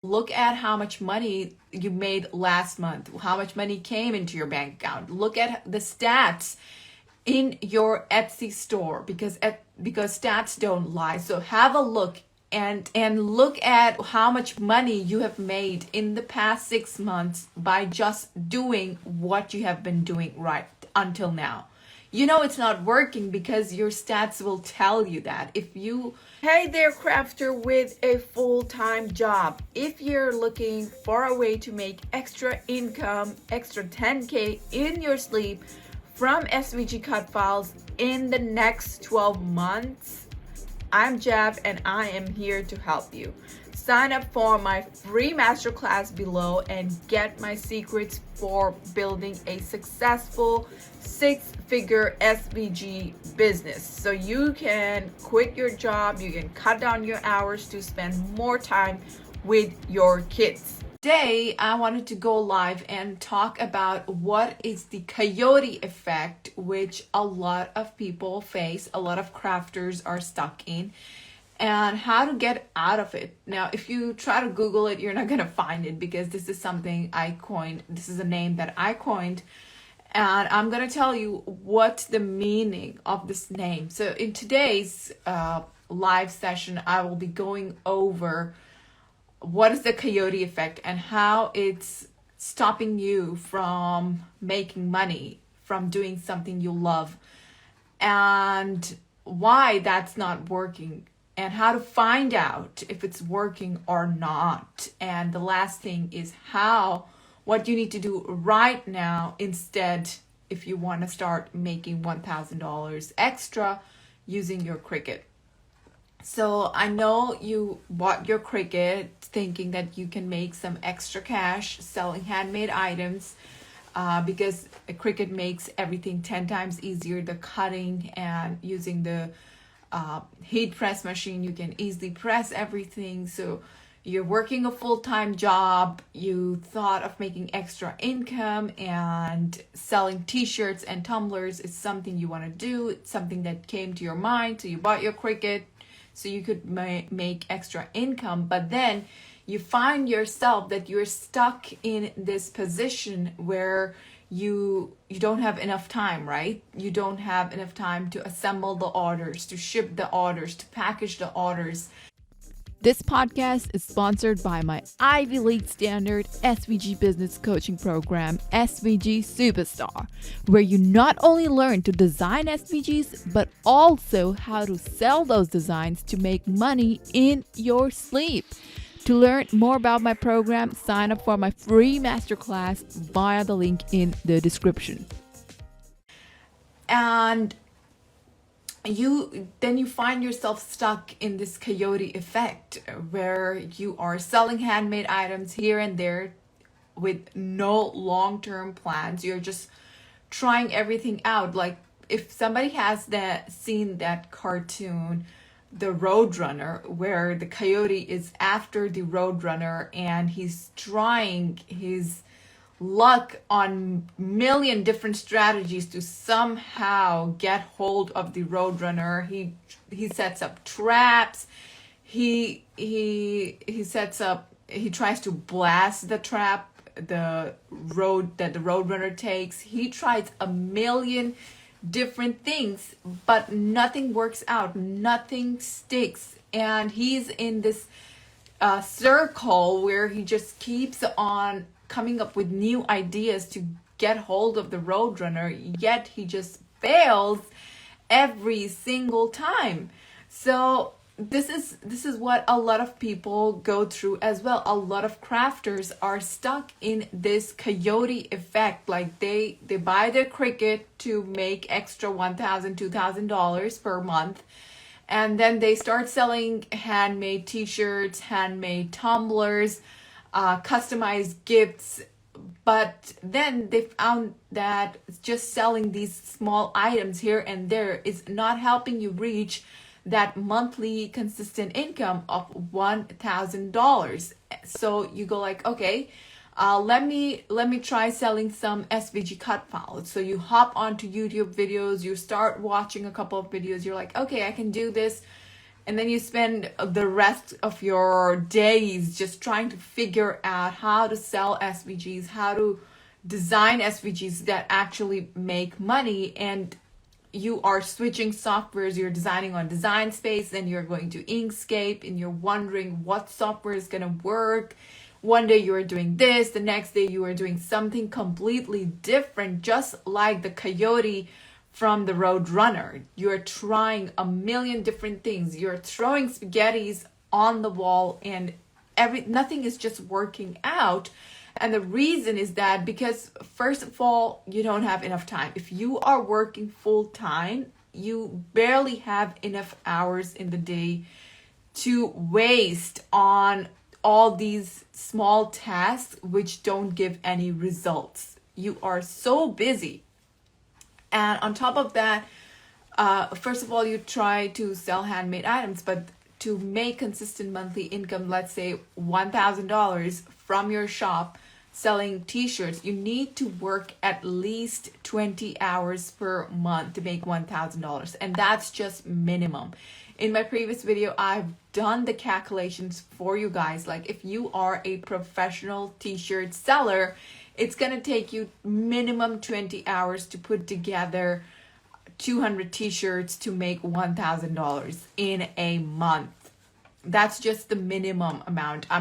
Look at how much money you made last month, how much money came into your bank account. Look at the stats in your Etsy store, because stats don't lie. So have a look and look at how much money you have made in the past 6 months by just doing what you have been doing right until now. You know it's not working because your stats will tell you that. Hey there, crafter with a full-time job. If you're looking for a way to make extra income, extra 10K in your sleep from SVG cut files in the next 12 months, I'm Jeff and I am here to help you. Sign up for my free masterclass below and get my secrets for building a successful 6-figure SVG business. So you can quit your job, you can cut down your hours to spend more time with your kids. Today, I wanted to go live and talk about what is the Coyote Effect, which a lot of people face, a lot of crafters are stuck in, and how to get out of it. Now, if you try to Google it, you're not going to find it because this is something I coined. This is a name that I coined, and I'm going to tell you what's the meaning of this name. So in today's live session, I will be going over what is the Coyote Effect and how it's stopping you from making money, from doing something you love, and why that's not working, and how to find out if it's working or not. And the last thing is what you need to do right now instead if you want to start making $1,000 extra using your Cricut. So I know you bought your Cricut thinking that you can make some extra cash selling handmade items because a Cricut makes everything 10 times easier. The cutting and using the heat press machine, you can easily press everything. So you're working a full-time job, you thought of making extra income, and selling t-shirts and tumblers is something you want to do. It's something that came to your mind, so you bought your Cricut so you could make extra income. But then you find yourself that you're stuck in this position where you don't have enough time, right? You don't have enough time to assemble the orders, to ship the orders, to package the orders. This podcast is sponsored by my Ivy League standard SVG business coaching program, SVG Superstar, where you not only learn to design SVGs, but also how to sell those designs to make money in your sleep. To learn more about my program, sign up for my free masterclass via the link in the description. And you find yourself stuck in this Coyote Effect where you are selling handmade items here and there with no long-term plans. You're just trying everything out. Like if somebody has seen that cartoon, the Roadrunner, where the coyote is after the Roadrunner and he's trying his luck on million different strategies to somehow get hold of the Roadrunner. He sets up traps. He tries to blast the trap, the road that the Roadrunner takes. He tries a million different things, but nothing works out, nothing sticks, and he's in this circle where he just keeps on coming up with new ideas to get hold of the Roadrunner, yet he just fails every single time. So this is what a lot of people go through as well. A lot of crafters are stuck in this Coyote Effect. Like they buy their Cricut to make extra $1,000, $2,000 per month, and then they start selling handmade t-shirts, handmade tumblers, customized gifts, but then they found that just selling these small items here and there is not helping you reach that monthly consistent income of $1,000. So you go like, okay, let me try selling some SVG cut files. So you hop onto YouTube videos, you start watching a couple of videos, you're like, okay, I can do this. and then you spend the rest of your days just trying to figure out how to sell SVGs, how to design SVGs that actually make money, and you are switching softwares, you're designing on Design Space, then you're going to Inkscape, and you're wondering what software is going to work. One day you are doing this, the next day you are doing something completely different, just like the Coyote from the Roadrunner. You're trying a million different things. You're throwing spaghettis on the wall, and nothing is just working out. And the reason is that because, first of all, you don't have enough time. If you are working full time, you barely have enough hours in the day to waste on all these small tasks which don't give any results. You are so busy. And on top of that, first of all, you try to sell handmade items, but to make consistent monthly income, let's say $1,000 from your shop selling t-shirts, you need to work at least 20 hours per month to make $1,000. And that's just minimum. In my previous video, I've done the calculations for you guys. Like if you are a professional t-shirt seller, it's going to take you minimum 20 hours to put together 200 t-shirts to make $1,000 in a month. That's just the minimum amount. I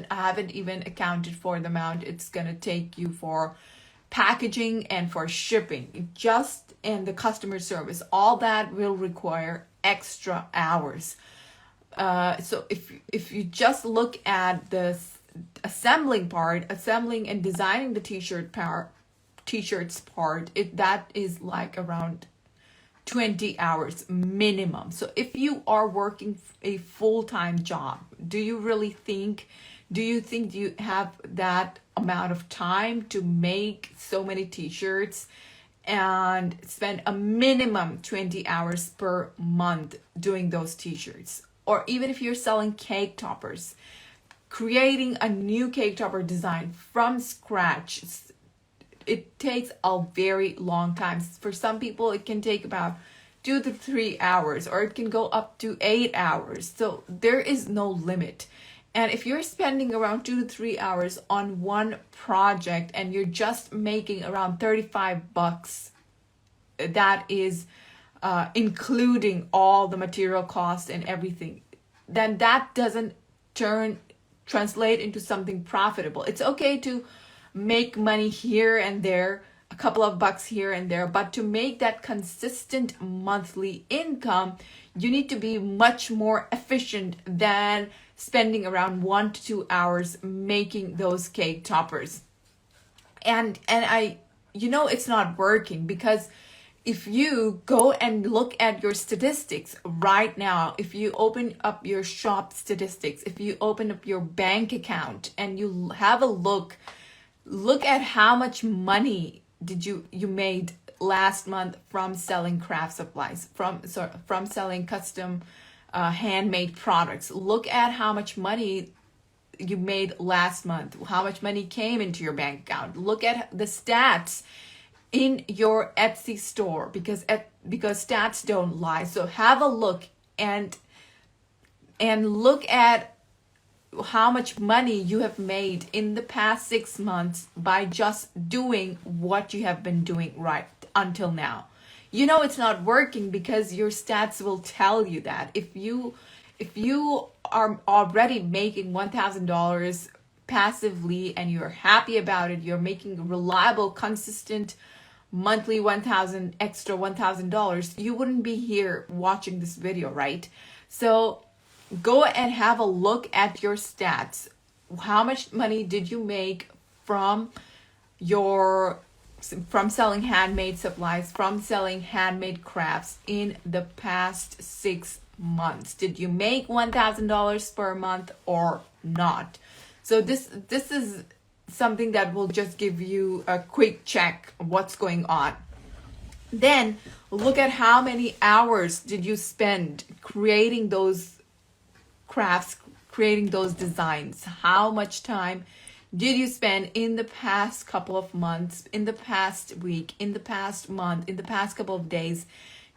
haven't even accounted for the amount it's going to take you for packaging and for shipping, and the customer service. All that will require extra hours. So if you just look at the assembling and designing the t-shirts part, that is like around 20 hours minimum. So if you are working a full-time job, do you think you have that amount of time to make so many t-shirts and spend a minimum 20 hours per month doing those t-shirts? Or even if you're selling cake toppers, creating a new cake topper design from scratch, it takes a very long time. For some people, it can take about 2 to 3 hours, or it can go up to 8 hours. So there is no limit. And if you're spending around 2 to 3 hours on one project and you're just making around $35, that is including all the material costs and everything, then that doesn't translate into something profitable. It's okay to make money here and there, a couple of bucks here and there, but to make that consistent monthly income, you need to be much more efficient than spending around 1 to 2 hours making those cake toppers. And it's not working, because if you go and look at your statistics right now, if you open up your shop statistics, if you open up your bank account and you have a look at how much money did you made last month from selling craft supplies, from selling custom handmade products. Look at how much money you made last month, how much money came into your bank account. Look at the stats in your Etsy store, because stats don't lie. So have a look and look at how much money you have made in the past 6 months by just doing what you have been doing right until now. It's not working because your stats will tell you that. If you are already making $1,000 passively and you're happy about it, you're making reliable, consistent monthly $1,000, you wouldn't be here watching this video, right? So go and have a look at your stats. How much money did you make from selling handmade supplies, from selling handmade crafts in the past 6 months? Did you make $1,000 per month or not? So this is something that will just give you a quick check of what's going on. Then look at how many hours did you spend creating those crafts, creating those designs. How much time did you spend in the past couple of months, in the past week, in the past month, in the past couple of days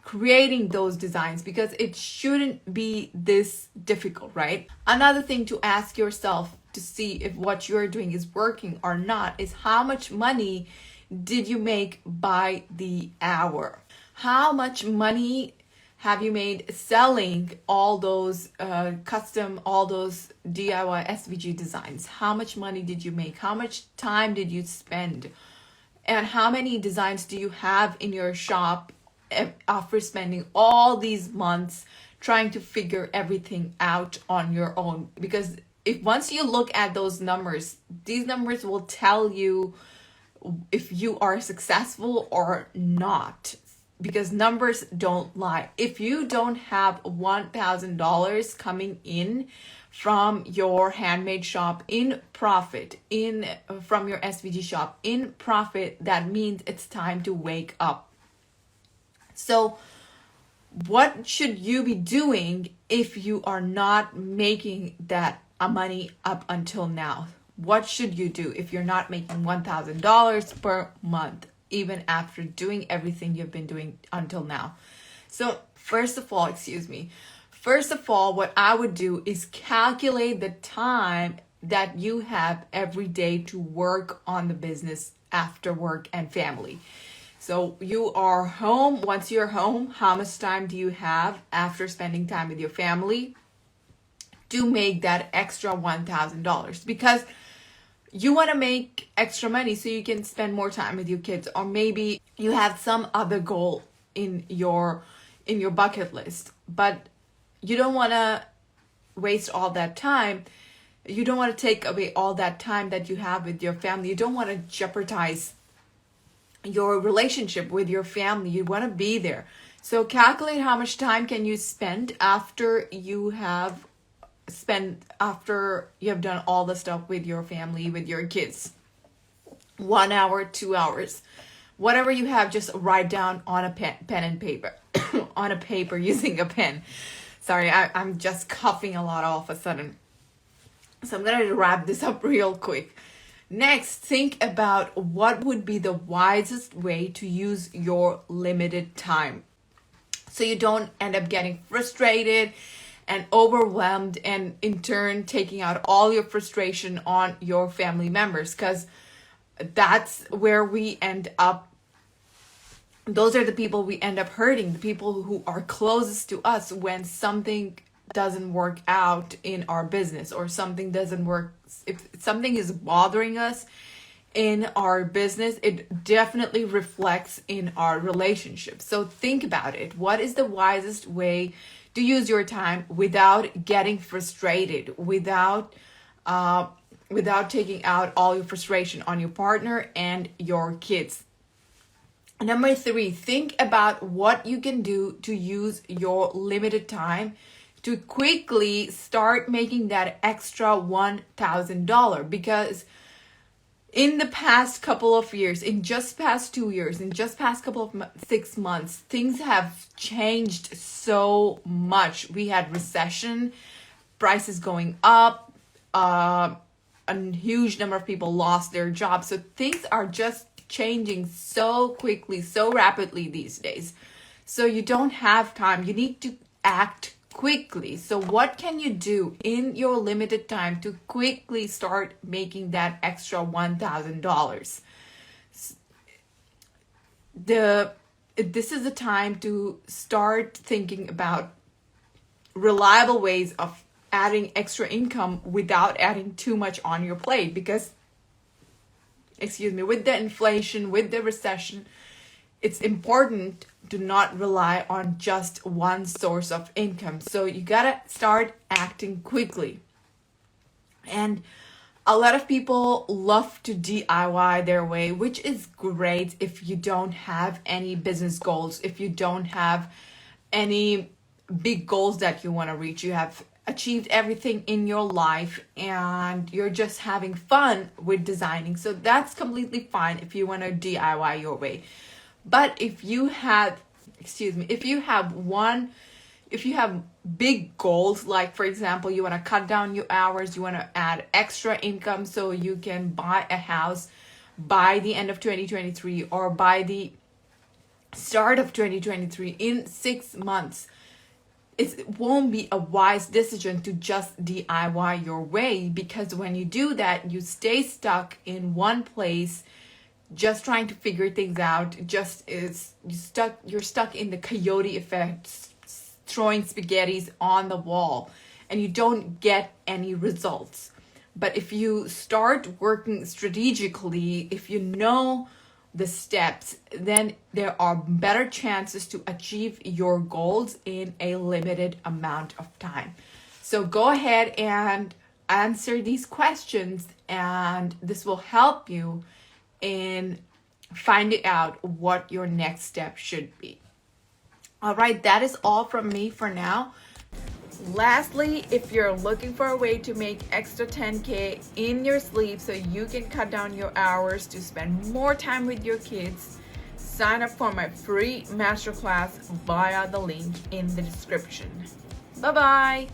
creating those designs, because it shouldn't be this difficult, right? Another thing to ask yourself to see if what you're doing is working or not is how much money did you make by the hour? How much money have you made selling all those all those DIY SVG designs? How much money did you make? How much time did you spend? And how many designs do you have in your shop after spending all these months trying to figure everything out on your own? Because if once you look at those numbers, these numbers will tell you if you are successful or not, because numbers don't lie. If you don't have $1,000 coming in from your handmade shop in profit, from your SVG shop in profit, that means it's time to wake up. So what should you be doing if you are not making that money up until now? What should you do if you're not making $1,000 per month, even after doing everything you've been doing until now? So first of all, what I would do is calculate the time that you have every day to work on the business after work and family. So you are home. Once you're home, how much time do you have after spending time with your family to make that extra $1,000? Because you want to make extra money so you can spend more time with your kids, or maybe you have some other goal in your bucket list, but you don't want to waste all that time. You don't want to take away all that time that you have with your family. You don't want to jeopardize your relationship with your family. You want to be there. So calculate how much time can you spend after you have done all the stuff with your family, with your kids. 1 hour, 2 hours, whatever you have, just write down on a pen and paper, on a paper using a pen. Sorry, I'm just coughing a lot all of a sudden. So I'm going to wrap this up real quick. Next, think about what would be the wisest way to use your limited time, so you don't end up getting frustrated and overwhelmed, and in turn taking out all your frustration on your family members, because that's where we end up. Those are the people we end up hurting, the people who are closest to us when something doesn't work out in our business, or something doesn't work. If something is bothering us in our business, it definitely reflects in our relationship. So think about it. What is the wisest way to use your time without getting frustrated, without taking out all your frustration on your partner and your kids? Number 3, think about what you can do to use your limited time to quickly start making that extra $1,000, because in the past couple of years, in just past 2 years, in just past couple of 6 months, things have changed so much. We had recession, prices going up, a huge number of people lost their jobs. So things are just changing so quickly, so rapidly these days. So you don't have time. You need to act quickly. So what can you do in your limited time to quickly start making that extra $1,000? This is the time to start thinking about reliable ways of adding extra income without adding too much on your plate, because with the inflation, with the recession, it's important to not rely on just one source of income. So you gotta start acting quickly. And a lot of people love to DIY their way, which is great if you don't have any business goals, if you don't have any big goals that you want to reach. You have achieved everything in your life and you're just having fun with designing. So that's completely fine if you want to DIY your way. But if you have big goals, like for example, you want to cut down your hours, you want to add extra income so you can buy a house by the end of 2023 or by the start of 2023, in 6 months, it won't be a wise decision to just DIY your way, because when you do that, you stay stuck in one place just trying to figure things out. You're stuck in the Coyote Effect, throwing spaghettis on the wall, and you don't get any results. But if you start working strategically, if you know the steps, then there are better chances to achieve your goals in a limited amount of time. So go ahead and answer these questions, and this will help you in finding out what your next step should be. All right, that is all from me for now. Lastly, if you're looking for a way to make extra 10K in your sleep so you can cut down your hours to spend more time with your kids, sign up for my free masterclass via the link in the description. Bye-bye.